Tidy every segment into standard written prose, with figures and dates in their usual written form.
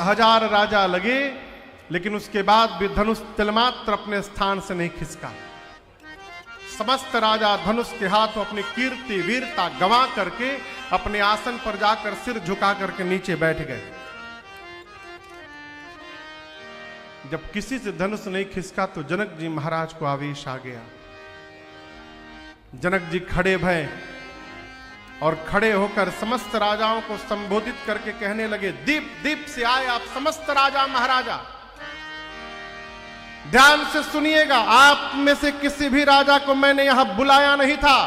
1000 राजा लगे, लेकिन उसके बाद भी धनुष तिलमात्र अपने स्थान से नहीं खिसका। समस्त राजा धनुष के हाथों अपनी कीर्ति वीरता गंवा करके अपने आसन पर जाकर सिर झुका करके नीचे बैठ गए। जब किसी से धनुष नहीं खिसका तो जनक जी महाराज को आवेश आ गया। जनक जी खड़े भय और खड़े होकर समस्त राजाओं को संबोधित करके कहने लगे, दीप दीप से आए आप समस्त राजा महाराजा, ध्यान से सुनिएगा, आप में से किसी भी राजा को मैंने यहां बुलाया नहीं था।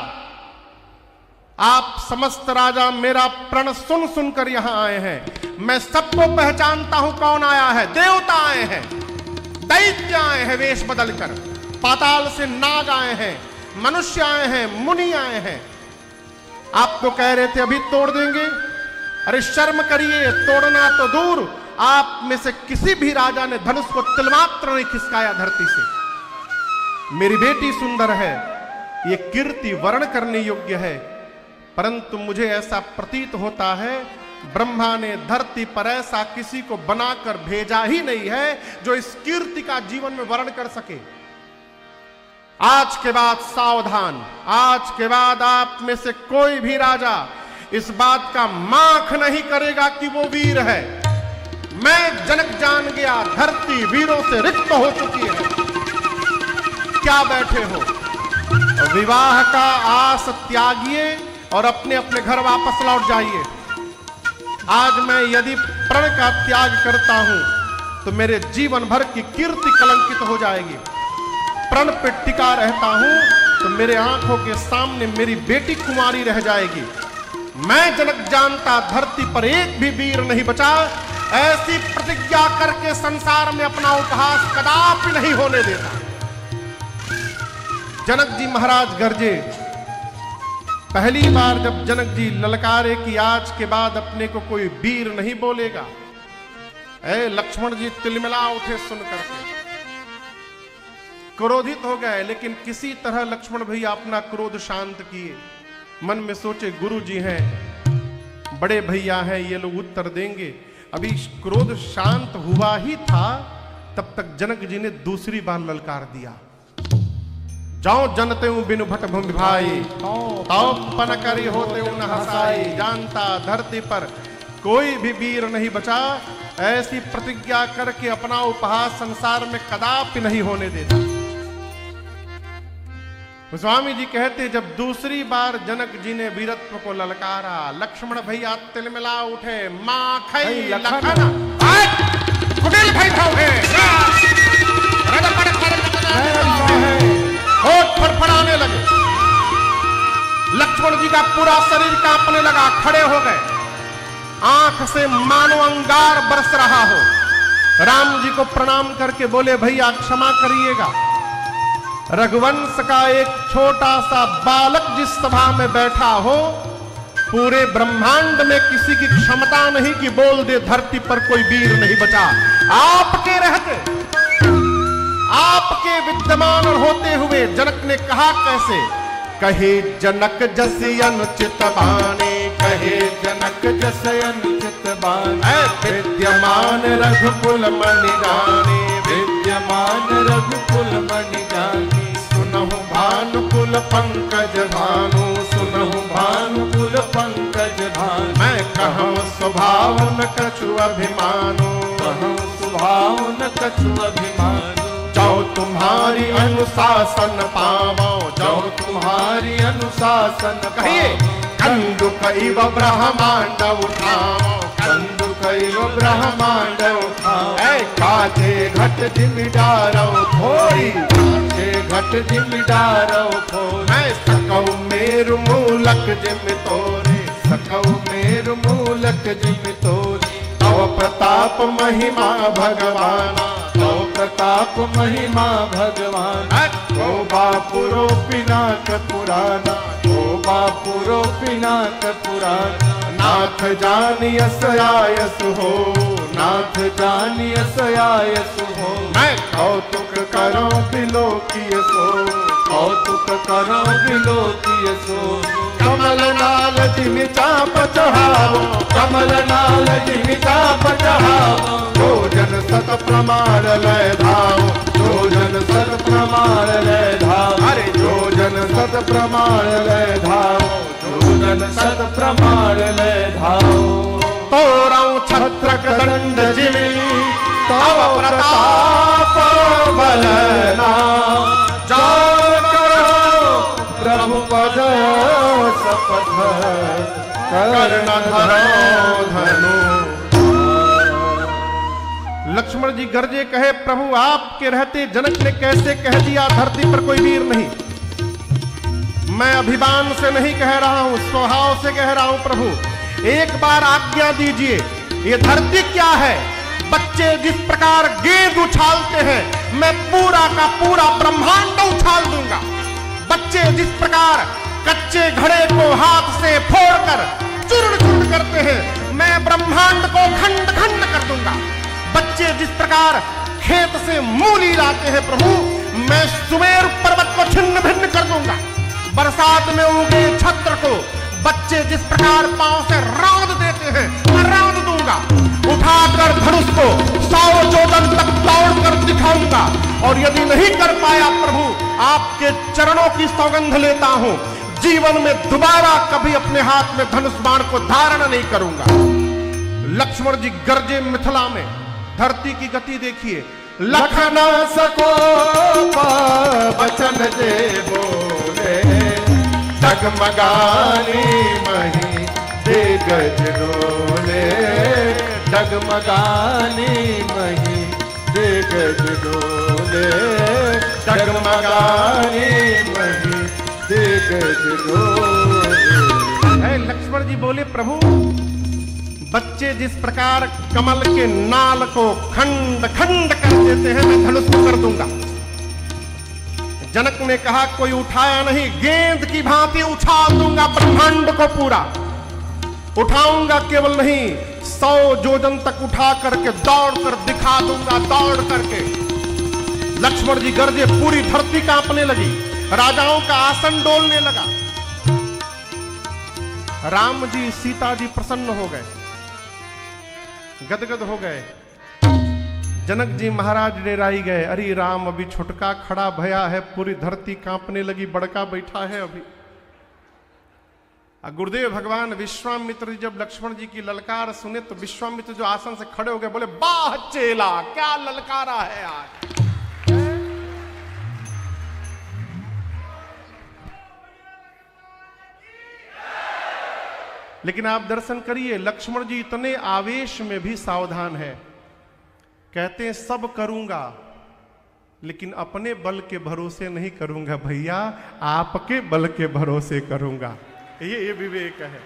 आप समस्त राजा मेरा प्रण सुन सुनकर यहां आए हैं। मैं सबको पहचानता हूं कौन आया है। देवता आए हैं, दैत्य आए हैं वेश बदलकर, पाताल से नाग आए हैं, मनुष्य आए हैं, मुनि आए हैं। आप तो कह रहे थे अभी तोड़ देंगे, अरे शर्म करिए, तोड़ना तो दूर, आप में से किसी भी राजा ने धनुष को तिलमात्र नहीं खिसकाया धरती से। मेरी बेटी सुंदर है, ये कीर्ति वर्ण करने योग्य है, परंतु मुझे ऐसा प्रतीत होता है ब्रह्मा ने धरती पर ऐसा किसी को बनाकर भेजा ही नहीं है जो इस कीर्ति का जीवन में वर्ण कर सके। आज के बाद सावधान, आज के बाद आप में से कोई भी राजा इस बात का माख नहीं करेगा कि वो वीर है। मैं जनक जान गया, धरती वीरों से रिक्त हो चुकी है। क्या बैठे हो, विवाह का आस त्यागिए और अपने अपने घर वापस लौट जाइए। आज मैं यदि प्रण का त्याग करता हूं तो मेरे जीवन भर की कीर्ति कलंकित हो जाएगी। प्रण पे टिका रहता हूं तो मेरे आंखों के सामने मेरी बेटी कुमारी रह जाएगी। मैं जनक जानता धरती पर एक भी वीर नहीं बचा, ऐसी प्रतिज्ञा करके संसार में अपना उपहास कदापि नहीं होने देता। जनक जी महाराज गरजे। पहली बार जब जनक जी ललकारे कि आज के बाद अपने को कोई वीर नहीं बोलेगा, लक्ष्मण जी तिलमिला उठे सुनकर के, क्रोधित हो गए, लेकिन किसी तरह लक्ष्मण भैया अपना क्रोध शांत किए। मन में सोचे गुरु जी हैं, बड़े भैया हैं, ये लोग उत्तर देंगे। अभी क्रोध शांत हुआ ही था, तब तक जनक जी ने दूसरी बार ललकार दिया, जाओ जनते हूं बिनु भट भूमि भाई, तो पन करी होते हूं न हसाई। जानता धरती पर कोई भी वीर नहीं बचा, ऐसी प्रतिज्ञा करके अपना उपहास संसार में कदापि नहीं होने देता। स्वामी जी कहते जब दूसरी बार जनक जी ने वीरत्व को ललकारा, लक्ष्मण भैया तिलमिला उठे, माखई लखन कुटिल भाई होठ फड़फड़ाने लगे। लक्ष्मण जी का पूरा शरीर कांपने लगा, खड़े हो गए, आंख से मानो अंगार बरस रहा हो। राम जी को प्रणाम करके बोले भैया क्षमा करिएगा, रघुवंश का एक छोटा सा बालक जिस सभा में बैठा हो, पूरे ब्रह्मांड में किसी की क्षमता नहीं कि बोल दे धरती पर कोई वीर नहीं बचा। आपके रहते, आपके विद्यमान होते हुए जनक ने कहा कैसे, कहे जनक जस अनुचित बाने, कहे जनक जस अनुचित बाने, विद्यमान रघुकुल मणि जाने, विद्यमान रघुकुल मणि जाने। सुनहु भानुकुल पंकज भानु, सुनहु भानुकुल पंकज भानु। मैं कहूँ स्वभाव न कछु अभिमानो, कहूँ स्वभाव न कछु अभिमानो। जाओ तुम्हारी अनुशासन पावो, जाओ तुम्हारी अनुशासन कहिए। कंदुक इव ब्रह्मांड उठाओ, कंदुक इव ब्रह्मांड उठाओ। काजे घट जिमिदारो थोड़ी, काजे घट जिमिदारो थोड़ी। मैं सकऊ मेरु मूलक जिम तोरे, सकऊ मेरु मूलक जिम तोरे। तव प्रताप महिमा भगवाना, तव प्रताप महिमा भगवान। ओ बापुरो पिनाक पुराना, ओ बापुरो पिनाक पुराना। नाथ जानियस आयस हो, नाथ जानियस आयस हो। मैं कौतुक करो बिलोकिय सो, कौतुक करो बिलोकिय सो। कमल नाल जिमि चाप पचहाओ, कमल नाल जिनका पचहाओ, जो जन सत प्रमाण लय धाओ, जो जन सत प्रमाण लय धाओ, अरे जो जन सत प्रमाण लय धाओ, जो जन सत प्रमाण लय धाओ। तोरऊ छत्रक दंड जिमि तव प्रताप बलना, जान करो प्रभु पद शपथ, कर्ण धरो धनु। लक्ष्मण जी गरजे कहे, प्रभु आपके रहते जनक ने कैसे कह दिया धरती पर कोई वीर नहीं। मैं अभिमान से नहीं कह रहा हूं, स्वभाव से कह रहा हूं। प्रभु एक बार आज्ञा दीजिए, ये धरती क्या है? बच्चे जिस प्रकार गेंद उछालते हैं, मैं पूरा का पूरा ब्रह्मांड उछाल दूंगा। बच्चे जिस प्रकार कच्चे घड़े को हाथ से फोड़कर चूर्ण चूर्ण करते हैं, मैं ब्रह्मांड को खंड खंड कर दूंगा। बच्चे जिस प्रकार खेत से मूली लाते हैं, प्रभु मैं सुमेरु पर्वत को छिन्न भिन्न कर दूंगा। बरसात में उगे छत्र को बच्चे जिस प्रकार पांव से रौंद देते हैं, मैं रौंद दूंगा। उठाकर धनुष को 100 जोजन तक दौड़कर दिखाऊंगा। और यदि नहीं कर पाया प्रभु, आपके चरणों की सौगंध लेता हूं, जीवन में दोबारा कभी अपने हाथ में धनुष बाण को धारण नहीं करूंगा। लक्ष्मण जी गरजे मिथिला में, धरती की गति देखिए। लखन सको बचन दे बोले, डगमगानी मही दे गज डोले, डगमगानी मही दे गज डोले, डगमगानी मही दे गज डोले। लक्ष्मण जी बोले, प्रभु बच्चे जिस प्रकार कमल के नाल को खंड खंड कर देते हैं, मैं धनुष को कर दूंगा। जनक ने कहा, कोई उठाया नहीं, गेंद की भांति उछाल दूंगा ब्रह्मांड को पूरा। उठाऊंगा केवल नहीं, 100 जोजन तक उठा करके दौड़ कर दिखा दूंगा, दौड़ करके। लक्ष्मण जी गरजे, पूरी धरती कांपने लगी, राजाओं का आसन डोलने लगा। राम जी सीता जी प्रसन्न हो गए, गदगद हो गए। जनक जी महाराज डेराई गए, अरे राम अभी छुटका खड़ा भया है, पूरी धरती कांपने लगी, बड़का बैठा है अभी। गुरुदेव भगवान विश्वामित्र जब लक्ष्मण जी की ललकार सुने तो विश्वामित्र जो आसन से खड़े हो गए, बोले, वाह चेला, क्या ललकारा है आज। लेकिन आप दर्शन करिए, लक्ष्मण जी इतने आवेश में भी सावधान है। कहते हैं सब करूंगा, लेकिन अपने बल के भरोसे नहीं करूंगा भैया, आपके बल के भरोसे करूंगा। ये विवेक है।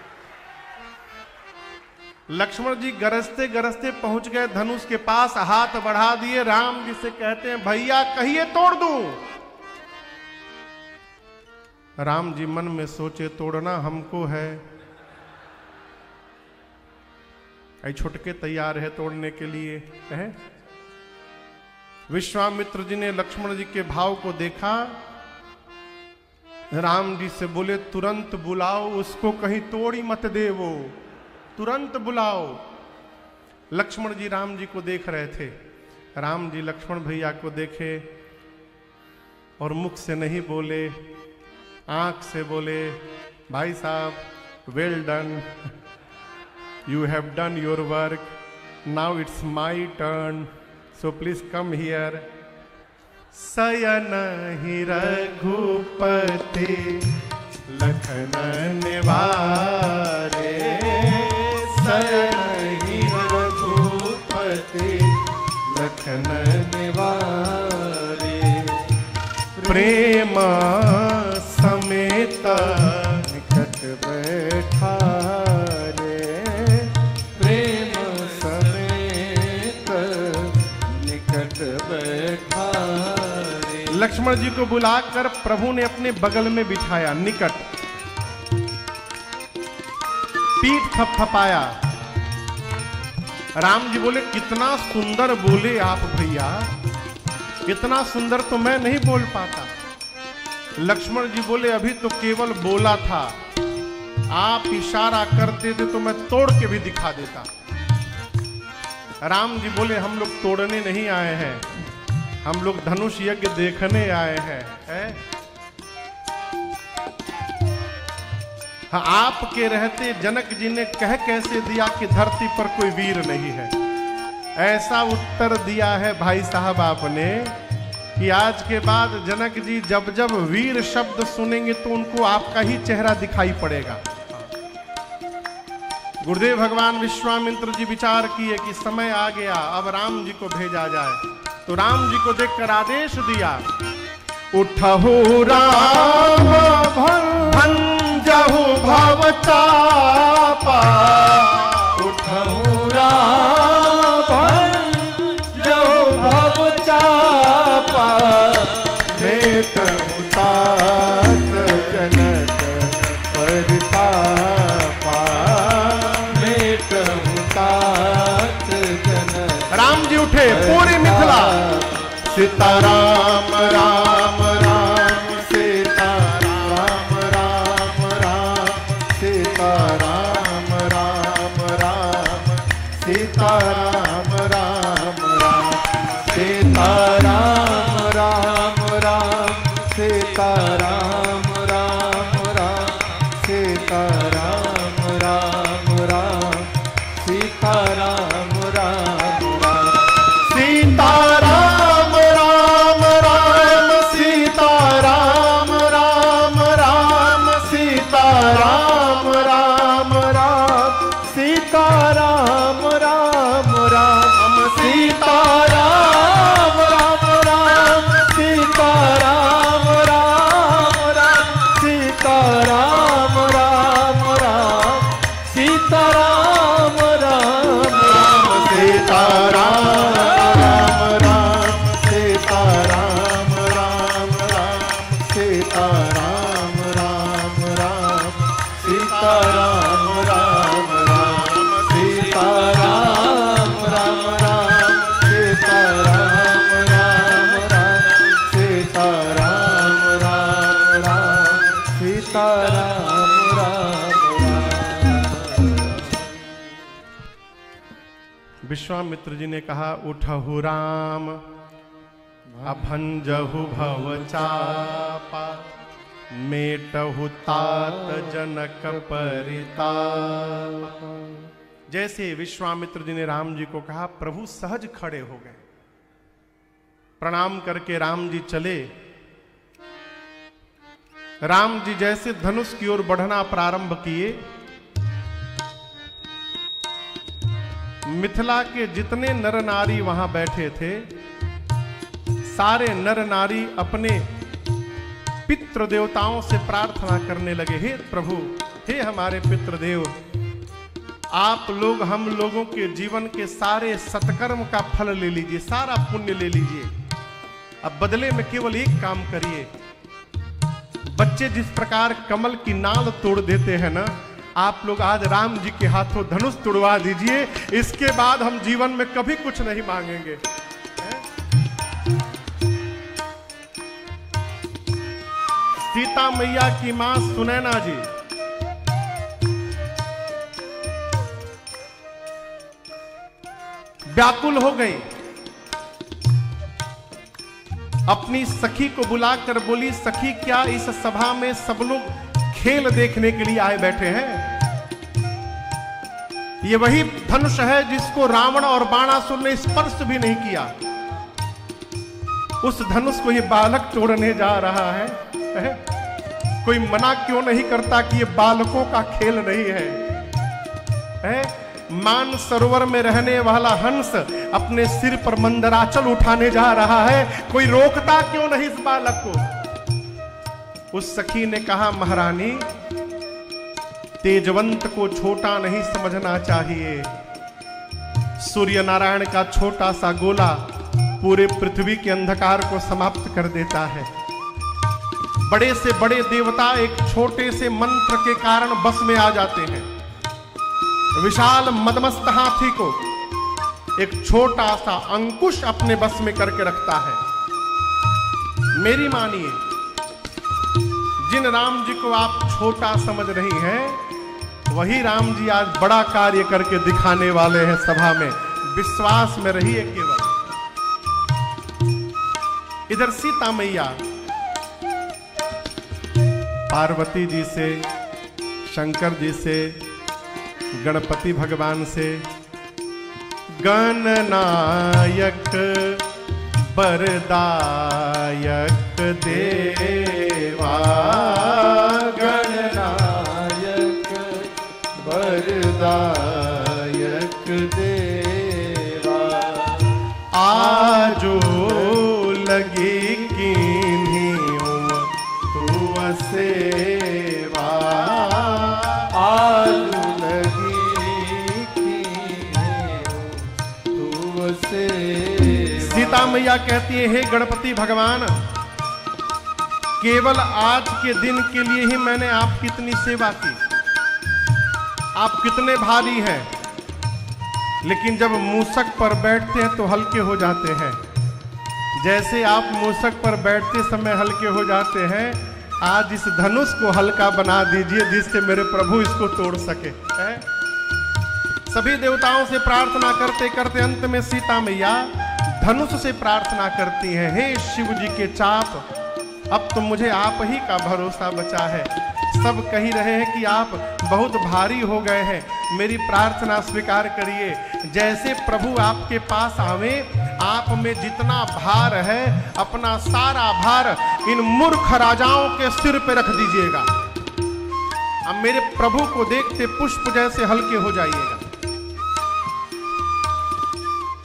लक्ष्मण जी गरजते गरजते पहुंच गए धनुष के पास, हाथ बढ़ा दिए, राम जी से कहते हैं, भैया कहिए तोड़ दूं। राम जी मन में सोचे, तोड़ना हमको है, छुटके तैयार है तोड़ने के लिए है। विश्वामित्र जी ने लक्ष्मण जी के भाव को देखा, राम जी से बोले, तुरंत बुलाओ उसको, कहीं तोड़ी मत दे वो, तुरंत बुलाओ। लक्ष्मण जी राम जी को देख रहे थे। राम जी लक्ष्मण भैया को देखे और मुख से नहीं बोले, आंख से बोले, भाई साहब well done, you have done your work, now it's my turn, so please come here. शयन ही रघुपति लखन निवारे, शयन ही रघुपति लखन निवारे, प्रेम समेत निकट बैठा रे, प्रेम समेत निकट बैठा रे। लक्ष्मण जी को बुलाकर प्रभु ने अपने बगल में बिठाया, निकट, पीठ थपथपाया। राम जी बोले, कितना सुंदर बोले आप भैया, इतना सुंदर तो मैं नहीं बोल पाता। लक्ष्मण जी बोले, अभी तो केवल बोला था, आप इशारा करते थे तो मैं तोड़ के भी दिखा देता। राम जी बोले हम लोग तोड़ने नहीं आए हैं, हम लोग धनुष यज्ञ देखने आए हैं। हाँ, आपके रहते जनक जी ने कह कैसे दिया कि धरती पर कोई वीर नहीं है। ऐसा उत्तर दिया है भाई साहब आपने कि आज के बाद जनक जी जब जब वीर शब्द सुनेंगे तो उनको आपका ही चेहरा दिखाई पड़ेगा। गुरुदेव भगवान विश्वामित्र जी विचार किए कि समय आ गया, अब राम जी को भेजा जाए। तो राम जी को देखकर आदेश दिया, उठहु राम भंजहु भव चापा, उठहु राम भंजहु भव चापा, मेटहु तात जनक परितापा, मेटहु तात जनक। राम जी उठे, पूरी मिथिला सीताराम राम राम सीताराम राम राम सीताराम राम राम सीताराम राम राम सीताराम राम राम सीताराम राम राम सीताराम राम राम सीताराम राम राम सीताराम राम राम सीताराम राम राम सीताराम राम राम सीताराम राम राम सीताराम राम राम सीताराम राम राम सीताराम राम राम सीताराम राम राम सीताराम सीताराम राम राम सीताराम राम राम सीताराम राम राम सीताराम राम राम सीताराम राम राम सीताराम राम राम। विश्वामित्र जी ने कहा, उठहु राम अभंजहु भव चापा, मेटहु तात जनक परिताप। जैसे विश्वामित्र जी ने राम जी को कहा, प्रभु सहज खड़े हो गए। प्रणाम करके राम जी चले। राम जी जैसे धनुष की ओर बढ़ना प्रारंभ किए, मिथिला के जितने नर नारी वहां बैठे थे, सारे नर नारी अपने पितृ देवताओं से प्रार्थना करने लगे, हे प्रभु, हे हमारे पितृदेव, आप लोग हम लोगों के जीवन के सारे सत्कर्म का फल ले लीजिए, सारा पुण्य ले लीजिए। अब बदले में केवल एक काम करिए। बच्चे जिस प्रकार कमल की नाल तोड़ देते हैं ना, आप लोग आज राम जी के हाथों धनुष तुड़वा दीजिए। इसके बाद हम जीवन में कभी कुछ नहीं मांगेंगे। सीता मैया की मां सुनैना जी व्याकुल हो गई। अपनी सखी को बुलाकर बोली, सखी, क्या इस सभा में सब लोग खेल देखने के लिए आए बैठे हैं? ये वही धनुष है जिसको रावण और बाणासुर ने स्पर्श भी नहीं किया। उस धनुष को ये बालक तोड़ने जा रहा है। कोई मना क्यों नहीं करता कि ये बालकों का खेल नहीं है? मान सरोवर में रहने वाला हंस अपने सिर पर मंदराचल उठाने जा रहा है, कोई रोकता क्यों नहीं इस बालक को? उस सखी ने कहा, महारानी, तेजवंत को छोटा नहीं समझना चाहिए। सूर्य नारायण का छोटा सा गोला पूरे पृथ्वी के अंधकार को समाप्त कर देता है। बड़े से बड़े देवता एक छोटे से मंत्र के कारण बस में आ जाते हैं। विशाल मदमस्त हाथी को एक छोटा सा अंकुश अपने बस में करके रखता है। मेरी मानिए, जिन राम जी को आप छोटा समझ रही हैं, वही राम जी आज बड़ा कार्य करके दिखाने वाले हैं सभा में। विश्वास में रहिए केवल। इधर सीता मैया पार्वती जी से, शंकर जी से, गणपति भगवान से, गणनायक वरदायक देवा, गणनायक वरदायक देवा, आजो लगी कीन्हियों तू सेवा, आजो लगी कीन्हियों तू सेवा। सीता मैया कहती है, हे गणपति भगवान, केवल आज के दिन के लिए ही मैंने आपकी इतनी सेवा की। आप कितने भारी हैं, लेकिन जब मूसक पर बैठते हैं तो हल्के हो जाते हैं। जैसे आप मूसक पर बैठते समय हल्के हो जाते हैं, आज इस धनुष को हल्का बना दीजिए जिससे मेरे प्रभु इसको तोड़ सके। सभी देवताओं से प्रार्थना करते करते अंत में सीता मैया धनुष से प्रार्थना करती हैं, हे शिव जी के चाप, अब तो मुझे आप ही का भरोसा बचा है। सब कह रहे हैं कि आप बहुत भारी हो गए हैं, मेरी प्रार्थना स्वीकार करिए। जैसे प्रभु आपके पास आवे, आप में जितना भार है अपना सारा भार इन मूर्ख राजाओं के सिर पे रख दीजिएगा। अब मेरे प्रभु को देखते पुष्प जैसे हल्के हो जाइएगा।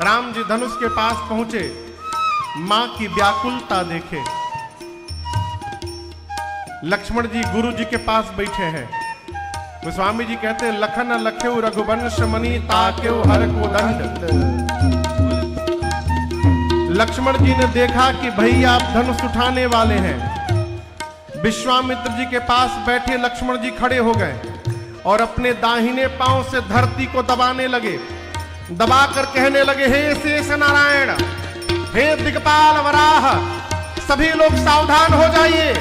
राम जी धनुष के पास पहुंचे, मां की व्याकुलता देखे। लक्ष्मण जी गुरु जी के पास बैठे हैं। गोस्वामी जी कहते हैं, लखन लख्यु रघुवंश मणि ताक्यु हर को दंड। लक्ष्मण जी ने देखा कि भैया आप धनुष उठाने वाले हैं। विश्वामित्र जी के पास बैठे लक्ष्मण जी खड़े हो गए और अपने दाहिने पांव से धरती को दबाने लगे। दबाकर कहने लगे, हे शेष नारायण, हे दिक्पाल वराह, सभी लोग सावधान हो जाइए,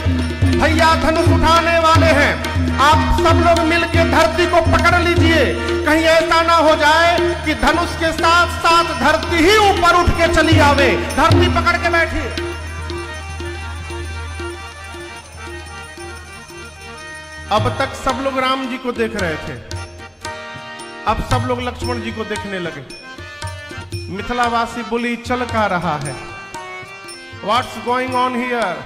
भैया धनुष उठाने वाले हैं। आप सब लोग मिलकर धरती को पकड़ लीजिए, कहीं ऐसा ना हो जाए कि धनुष के साथ साथ धरती ही ऊपर उठ के चली आवे। धरती पकड़ के बैठिए। अब तक सब लोग राम जी को देख रहे थे, अब सब लोग लक्ष्मण जी को देखने लगे। मिथिलावासी बोली, चल का रहा है, व्हाट्स गोइंग ऑन हियर?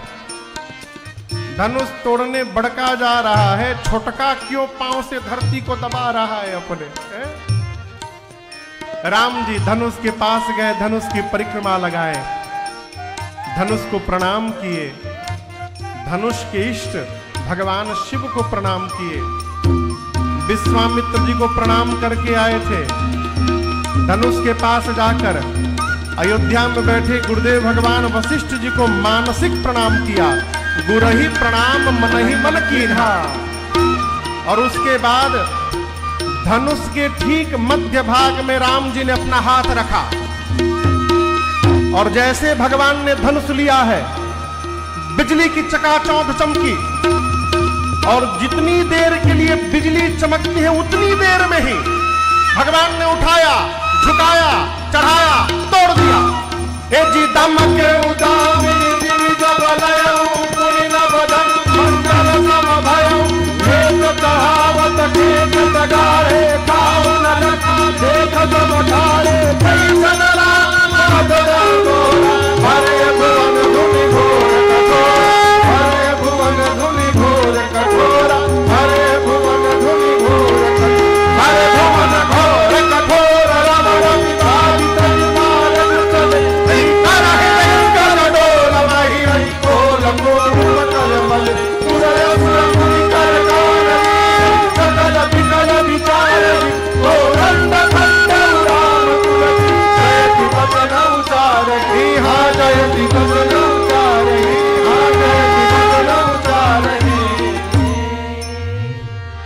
धनुष तोड़ने बड़का जा रहा है, छोटका क्यों पांव से धरती को दबा रहा है अपने? राम जी धनुष के पास गए, धनुष की परिक्रमा लगाए, धनुष को प्रणाम किए, धनुष के इष्ट भगवान शिव को प्रणाम किए, विश्वामित्र जी को प्रणाम करके आए थे। धनुष के पास जाकर अयोध्या में बैठे गुरुदेव भगवान वशिष्ठ जी को मानसिक प्रणाम किया। गुरहि प्रणाम मनहि मन कीन्हा। और उसके बाद धनुष के ठीक मध्य भाग में राम जी ने अपना हाथ रखा और जैसे भगवान ने धनुष लिया है, बिजली की चकाचौंध चमकी और जितनी देर के लिए बिजली चमकती है उतनी देर में ही भगवान ने उठाया, झुकाया, चढ़ाया, तोड़ दिया। हे जी दमक उदामी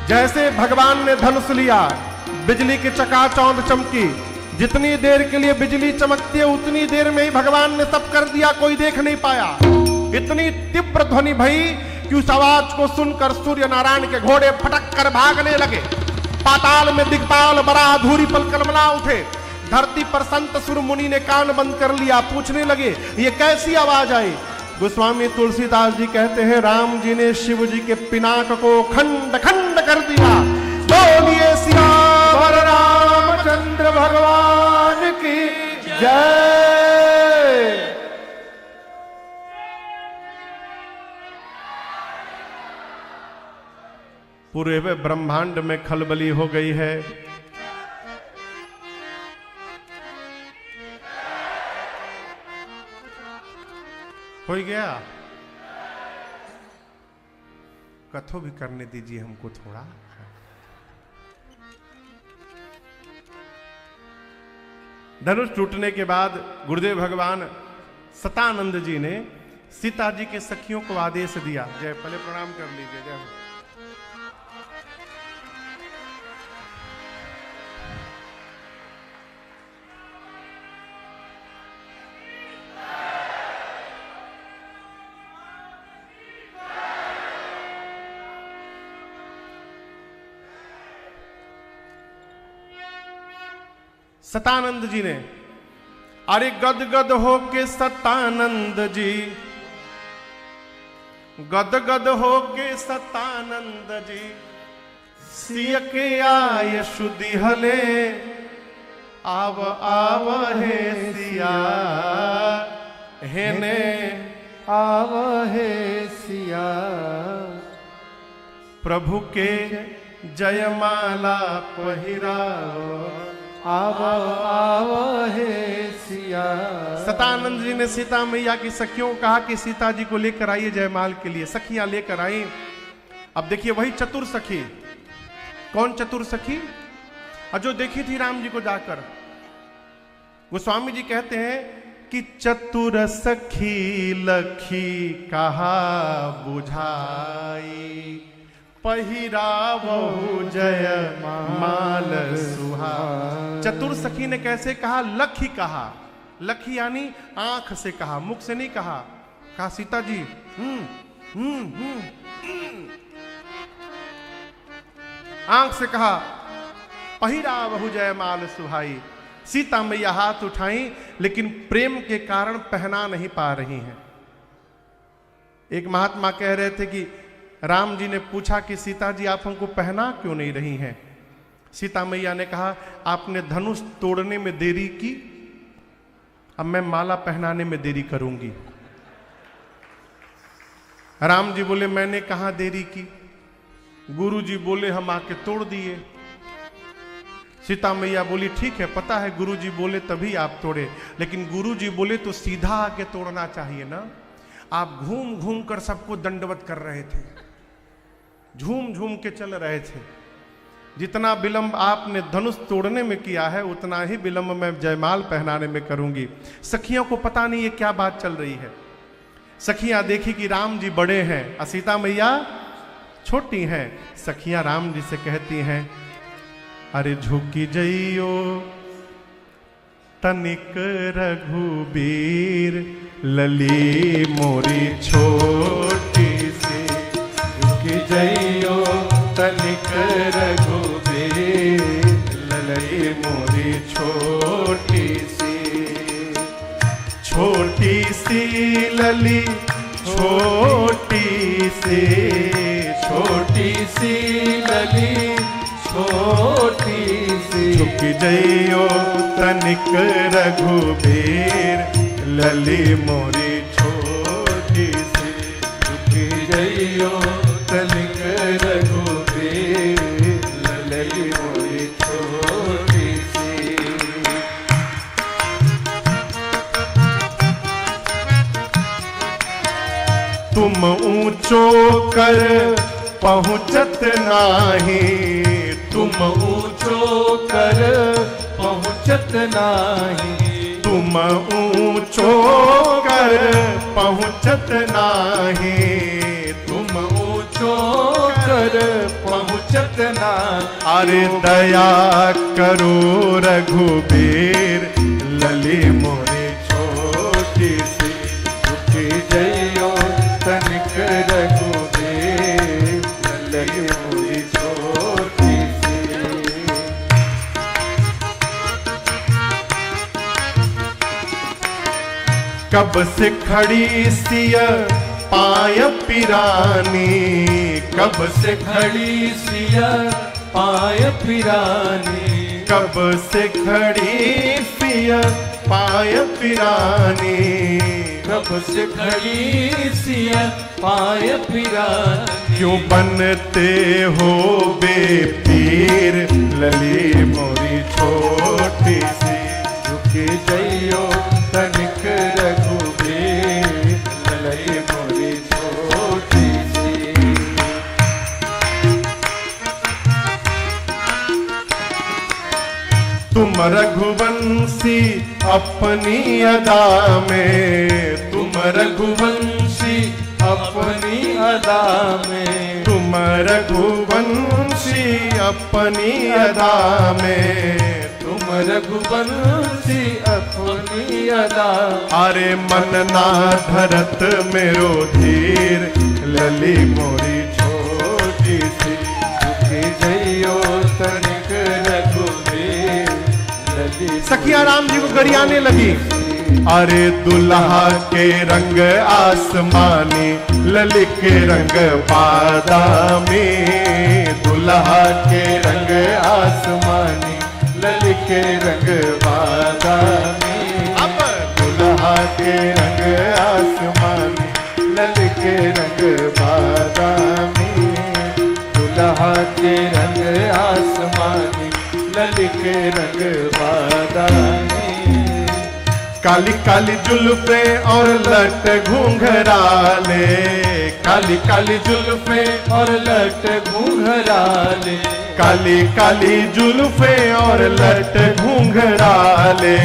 जैसे भगवान ने धनुष लिया, बिजली की चकाचौंध चमकी। जितनी देर के लिए बिजली चमकती है उतनी देर में ही भगवान ने सब कर दिया, कोई देख नहीं पाया। इतनी तीव्र ध्वनि भई कि उस आवाज को सुनकर सूर्य नारायण के घोड़े फटक कर भागने लगे। पाताल में दिग्पाल बरा धूरी पल कलमला उठे। धरती पर संत सुर मुनि ने कान बंद कर लिया, पूछने लगे ये कैसी आवाज आई। गोस्वामी तुलसीदास जी कहते हैं राम जी ने शिव जी के पिनाक को खंड खंड कर दिया। बोलिए सियावर रामचंद्र भगवान की जय। पूरे ब्रह्मांड में खलबली हो गई है। हो गया, कथो भी करने दीजिए हमको थोड़ा। धनुष टूटने के बाद गुरुदेव भगवान सतानंद जी ने सीता जी के सखियों को आदेश दिया। जय, पहले प्रणाम कर लीजिए। जय हो। सतानंद जी ने, अरे गदगद हो के सतानंद जी, गदगद हो के सतानंद जी, सिय के आय शुद्धि हले, आव आव हे सिया, हेने आव हे सिया। प्रभु के जयमाला पहिराओ, आव आव हे सिया। सतानंद जी ने सीता मैया की सखियों को कहा कि सीता जी को लेकर आइए जयमाल के लिए। सखियां लेकर आई। अब देखिए वही चतुर सखी। कौन चतुर सखी? और जो देखी थी राम जी को जाकर। गोस्वामी जी कहते हैं कि चतुर सखी लखी कहा बुझाई, पहिरावहु जय माल सुहा। चतुर सखी ने कैसे कहा? लखी कहा। लखी यानी आंख से कहा, मुख से नहीं कहा। कहा सीता जी आंख से कहा। पहिरावहु जय माल सुहाई। सीता मैया हाथ उठाई लेकिन प्रेम के कारण पहना नहीं पा रही हैं। एक महात्मा कह रहे थे कि राम जी ने पूछा कि सीता जी आप हमको पहना क्यों नहीं रही हैं? सीता मैया ने कहा आपने धनुष तोड़ने में देरी की, अब मैं माला पहनाने में देरी करूंगी। राम जी बोले मैंने कहां देरी की? गुरु जी बोले हम आके तोड़ दिए। सीता मैया बोली ठीक है, पता है गुरु जी बोले तभी आप तोड़े, लेकिन गुरु जी बोले तो सीधा आके तोड़ना चाहिए ना। आप घूम घूम कर सबको दंडवत कर रहे थे, झूम झूम के चल रहे थे। जितना विलंब आपने धनुष तोड़ने में किया है उतना ही विलंब मैं जयमाल पहनाने में करूंगी। सखियों को पता नहीं ये क्या बात चल रही है। सखियां देखी कि राम जी बड़े हैं और सीता मैया छोटी हैं। सखियां राम जी से कहती हैं अरे झुकी जइयो तनिक रघुबीर, लली मोरी छोटी सी। झुकी जइयो तनिक रघुबीर, लली मोरी छोटी सी। छोटी सी लली छोटी सी, छोटी सी लली छोटी सी। झुक जइयो तनिक रघुबीर, लली मोरी छोटी सी। झुक जइयो तनिक रघुबीर, लली मोरी छोटी सी। तुम ऊंचो कर पहुंचत नाही, तुम ऊंचो कर पहुंचत नाही। तुम ऊंचो कर पहुंचत नाही। तुम ऊंचो कर पहुंचत नाही। अरे दया करो रघुबीर, लली मोरी छोटी सी। झुकी जइयो तनिक रघुबीर, लली मोरी छोटी सी। कब से खड़ी सिया पाय पिरानी, कब से खड़ी सिया पाय पिरानी, कब से खड़ी सिया पाय पिरानी, कब से खड़ी सिया पाय पिरानी। क्यों बनते हो बेपीर लली मोरी छोटी सी, झुके जइयो तनिक रघुबीर लली मोरी छोटी सी। तुम रघुवंशी अपनी अदा में, तुम रघुवंशी अपनी अदा में, तुम रघुवंशी अपनी अदा में, तुम रघुवंशी अपनी अदा। अरे मन ना धरत मेरो धीर लली मोरी छोटी सी, झुके जइयो तनिक रघुबीर लली। सखिया राम जी को गरियाने लगी। अरे दुल्हा के रंग आसमानी लली के रंग बादामी, दुल्हा के रंग आसमानी लली के रंग बादामी, अब दुल्हा के रंग आसमानी लली के रंग बादामी, दुल्हा के रंग आसमानी लली के रंग बादामी। काली काली जुल्फे और लट घूंघराले, काली काली जुल्फे और लट घूंघराले, काली काली जुल्फे और लट घूंघराले,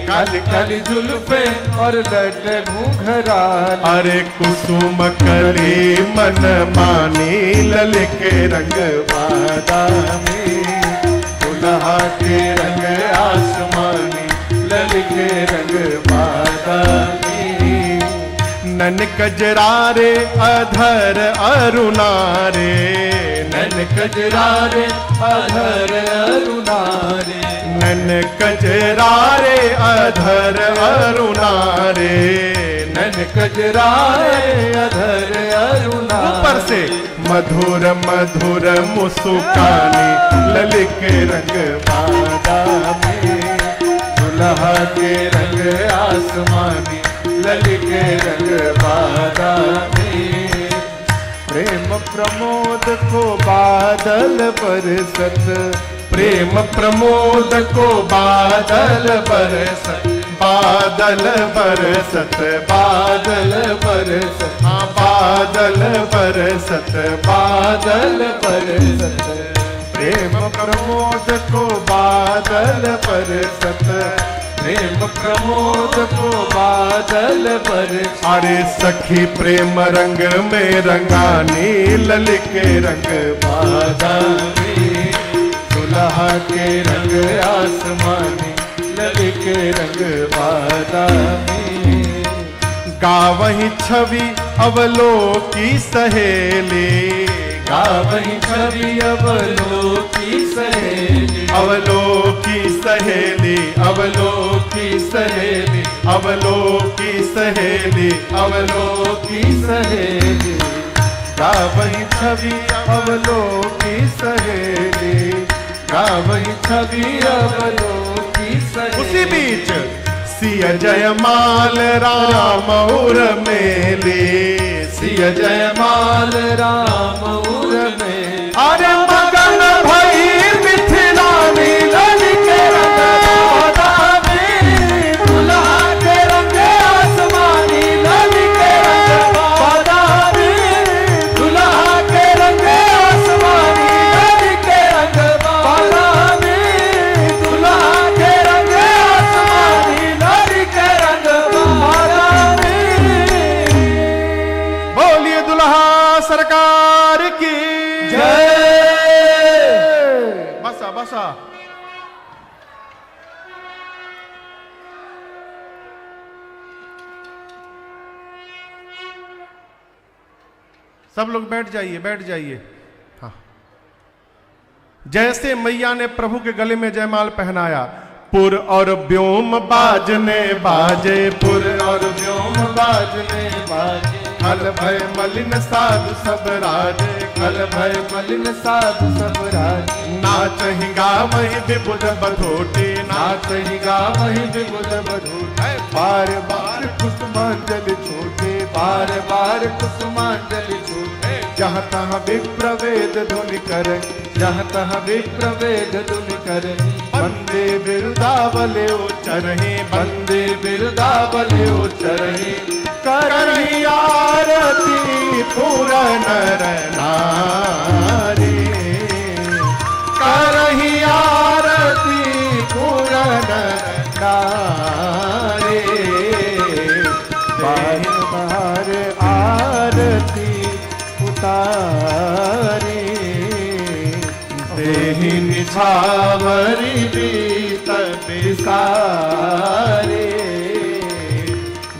काली काली जुल्फे और लट घूंघराले। अरे कुसुम कली मन मानी लली के रंग बादामी, दुल्हा के रंग आसमानी लली के रंग बादामी। नन कजरारे अधर अरुणारे, नन कजरारे अधर अरुणारे, नन कजरारे अधर अरुणारे, नन कजरारे अधर अरुणारे। ऊपर से मधुर मधुर मुस्कानी लली के रंग बादामी, दुल्हा के रंग आसमानी लली के रंग बादामी। प्रेम प्रमोद को बादल बरसत, प्रेम प्रमोद को बादल बरसत, बादल बरसत, बादल बरसत, हाँ बादल बरसत, बादल बरसत। प्रेम प्रमोद को बादल बरसत, प्रेम प्रमोद को बादल बरसत। अरे सखी प्रेम रंग में रंगानी लली के रंग बादामी, दुल्हा के रंग आसमानी लली के रंग बादामी। गावही छवि अवलोकी सहेली, गावही छवि अवलोकी सहेली, अवलोकी सहेली, अवलोकी सहेली, अवलोकी सहेली, अवलोकी सहेली। गावही छवि अवलोकी सहेली, गावही छवि अवलोकी सहेली। उसी बीच सिया जयमाल राम उर मेले, सिया जयमाल राम उर में। अरे मगन भई मिथिलानी लली के रंग बादामी, दुल्हा के रंग आसमानी लली के रंग बादामी, दुल्हा के रंग आसमानी लली के रंग बादामी, दुल्हा के रंग आसमानी लली के रंग बादामी। बोलिए दुल्हा सरकार की जय। बसा बसा। सब लोग बैठ जाइए, बैठ जाइए। हाँ। जैसे मैया ने प्रभु के गले में जयमाल पहनाया, पुर और व्योम बाजने बाजे, पुर और व्योम बाजने बाजे, खल भय मलिन साधु सब राजे, खल भय मलिन साधु सब राजे। नाचहि गावहि विबुध बधोटी, नाचहि गावहि विबुध बधोटी, बार बार कुसुमांजलि छूटे, बार बार कुसुमांजलि छूटे। जहाँ तहाँ विप्रवेद धुनि करे, जहाँ तहाँ विप्रवेद धुनि करे। वंदे बिरुदावले उच्चरहि, वंदे बिरुदावले उच्चरहि। करहि आरती पूरा नर नारी, करहि आरती पूरा नर नारी। बार बार आरती उतारी, देहि निछावरी बीत बिसारे,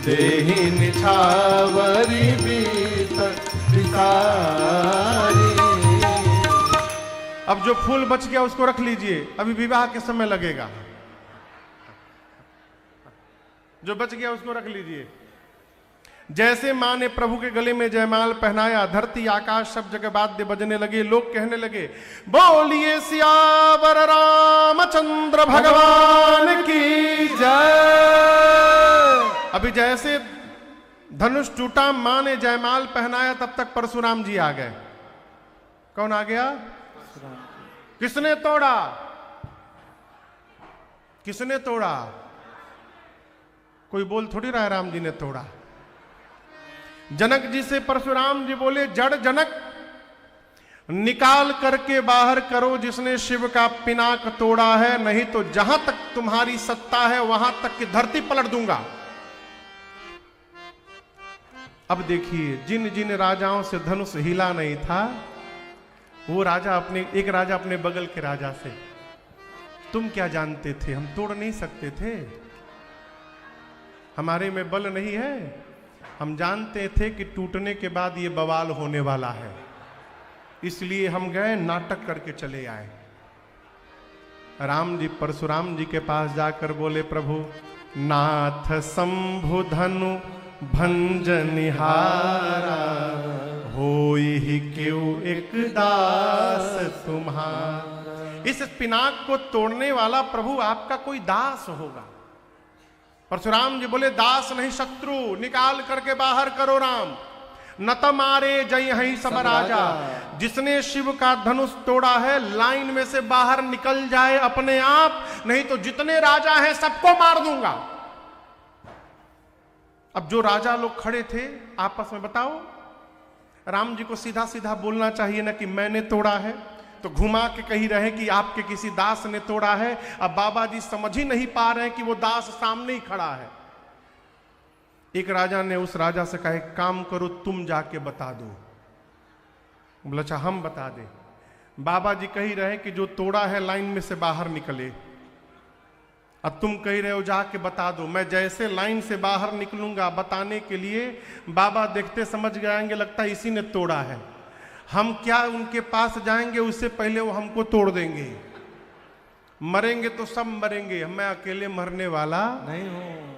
देहि निछावरी बीत बिसारे। अब जो फूल बच गया उसको रख लीजिए, अभी विवाह के समय लगेगा। जो बच गया उसको रख लीजिए। जैसे मां ने प्रभु के गले में जयमाल पहनाया, धरती आकाश सब जगह वाद्य बजने लगे, लोग कहने लगे बोलिए सियावर रामचंद्र भगवान की जय। अभी जैसे धनुष टूटा, मां ने जयमाल पहनाया, तब तक परशुराम जी आ गए। कौन आ गया? किसने तोड़ा? किसने तोड़ा? कोई बोल थोड़ी रहा है राम जी ने तोड़ा। जनक जी से परशुराम जी बोले, जड़ जनक निकाल करके बाहर करो जिसने शिव का पिनाक तोड़ा है, नहीं तो जहां तक तुम्हारी सत्ता है वहां तक की धरती पलट दूंगा। अब देखिए, जिन जिन राजाओं से धनुष हिला नहीं था, वो राजा एक राजा अपने बगल के राजा से, तुम क्या जानते थे हम तोड़ नहीं सकते थे, हमारे में बल नहीं है, हम जानते थे कि टूटने के बाद ये बवाल होने वाला है, इसलिए हम गए नाटक करके चले आए। राम जी परशुराम जी के पास जाकर बोले, प्रभु नाथ शंभु धनु भंजनिहारा, होई ही क्यों एक दास तुम्हारा। इस पिनाक को तोड़ने वाला प्रभु आपका कोई दास होगा। परशुराम जी बोले, दास नहीं शत्रु, निकाल करके बाहर करो राम। न त मारे जय हई सब राजा, जिसने शिव का धनुष तोड़ा है लाइन में से बाहर निकल जाए अपने आप, नहीं तो जितने राजा हैं सबको मार दूंगा। अब जो राजा लोग खड़े थे आपस में बताओ, राम जी को सीधा सीधा बोलना चाहिए ना कि मैंने तोड़ा है, तो घुमा के कही रहे कि आपके किसी दास ने तोड़ा है। अब बाबा जी समझ ही नहीं पा रहे हैं कि वो दास सामने ही खड़ा है। एक राजा ने उस राजा से कहा, काम करो तुम जाके बता दो। बोला अच्छा हम बता दें। बाबा जी कही रहे कि जो तोड़ा है लाइन में से बाहर निकले, अब तुम कह रहे हो जाके बता दो। मैं जैसे लाइन से बाहर निकलूंगा बताने के लिए, बाबा देखते समझ जाएंगे लगता है इसी ने तोड़ा है, हम क्या उनके पास जाएंगे उससे पहले वो हमको तोड़ देंगे। मरेंगे तो सब मरेंगे, मैं अकेले मरने वाला नहीं हूं।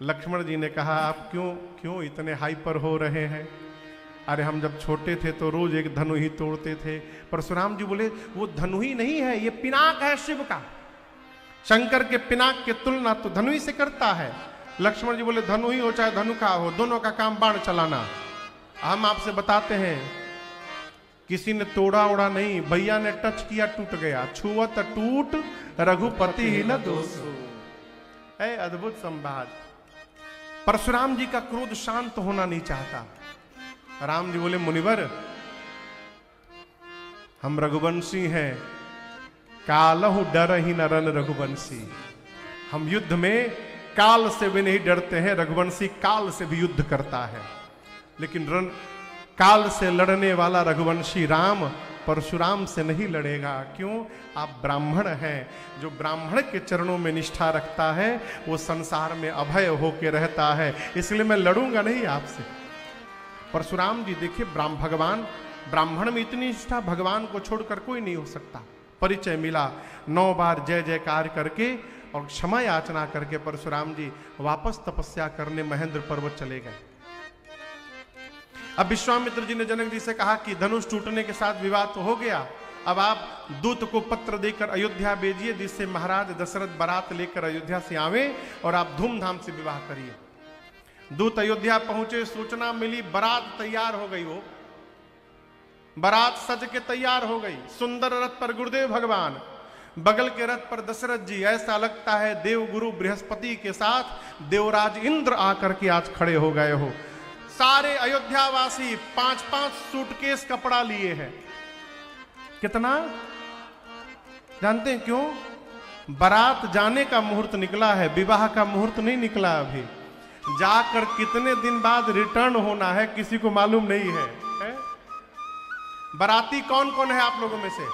लक्ष्मण जी ने कहा, आप क्यों इतने हाइपर हो रहे हैं? अरे हम जब छोटे थे तो रोज एक धनु ही तोड़ते थे। परशुराम जी बोले, वो धनु ही नहीं है, ये पिनाक है शिव का। शंकर के पिनाक की तुलना तो धनु ही से करता है। लक्ष्मण जी बोले, धनु ही हो चाहे धनु का हो, दोनों का काम बाण चलाना। हम आपसे बताते हैं, किसी ने तोड़ा ओड़ा नहीं, भैया ने टच किया टूट गया। छुअत टूट रघुपति ही न दोषो। है अद्भुत संवाद। परशुराम जी का क्रोध शांत होना नहीं चाहता। राम जी बोले, मुनिवर हम रघुवंशी हैं, कालहु डर ही न रन रघुवंशी। हम युद्ध में काल से भी नहीं डरते हैं, रघुवंशी काल से भी युद्ध करता है, लेकिन काल से लड़ने वाला रघुवंशी राम परशुराम से नहीं लड़ेगा। क्यों? आप ब्राह्मण हैं। जो ब्राह्मण के चरणों में निष्ठा रखता है वो संसार में अभय होके रहता है, इसलिए मैं लड़ूंगा नहीं आपसे। परशुराम जी देखिए, भगवान ब्राह्मण में इतनी निष्ठा, भगवान को छोड़कर कोई नहीं हो सकता। परिचय मिला। 9 बार जय जयकार करके और क्षमा याचना करके परशुराम जी वापस तपस्या करने महेंद्र पर्वत चले गए। अब विश्वामित्र जी ने जनक जी से कहा कि धनुष टूटने के साथ विवाह तो हो गया, अब आप दूत को पत्र देकर अयोध्या भेजिए जिससे महाराज दशरथ बारात लेकर अयोध्या से आवे और आप धूमधाम से विवाह करिए। दूत अयोध्या पहुंचे, सूचना मिली बारात तैयार हो गई। हो बारात सज के तैयार हो गई। सुंदर रथ पर गुरुदेव भगवान, बगल के रथ पर दशरथ जी। ऐसा लगता है देवगुरु बृहस्पति के साथ देवराज इंद्र आकर के आज खड़े हो गए हो। सारे अयोध्यावासी 5-5 सूटकेस कपड़ा लिए हैं। कितना जानते हैं क्यों? बारात जाने का मुहूर्त निकला है, विवाह का मुहूर्त नहीं निकला अभी। जाकर कितने दिन बाद रिटर्न होना है किसी को मालूम नहीं है, है? बाराती कौन कौन है आप लोगों में से?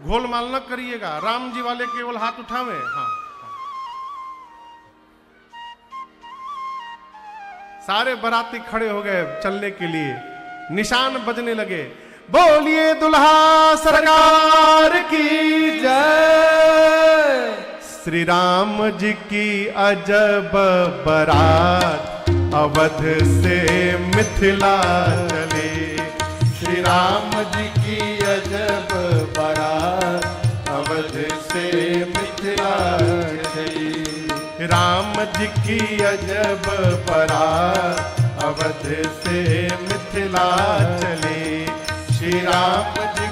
गोलमाल न करिएगा, राम जी वाले केवल हाथ उठावे। हाँ, सारे बाराती खड़े हो गए चलने के लिए, निशान बजने लगे। बोलिए दुल्हा सरकार की जय, श्री राम जी की अजब बारात अवध से मिथिला चले। श्री राम जी की अजब बारात अवध से मिथिला चली। राम जी की अजब बारात अवध से मिथिला चली। श्री राम जी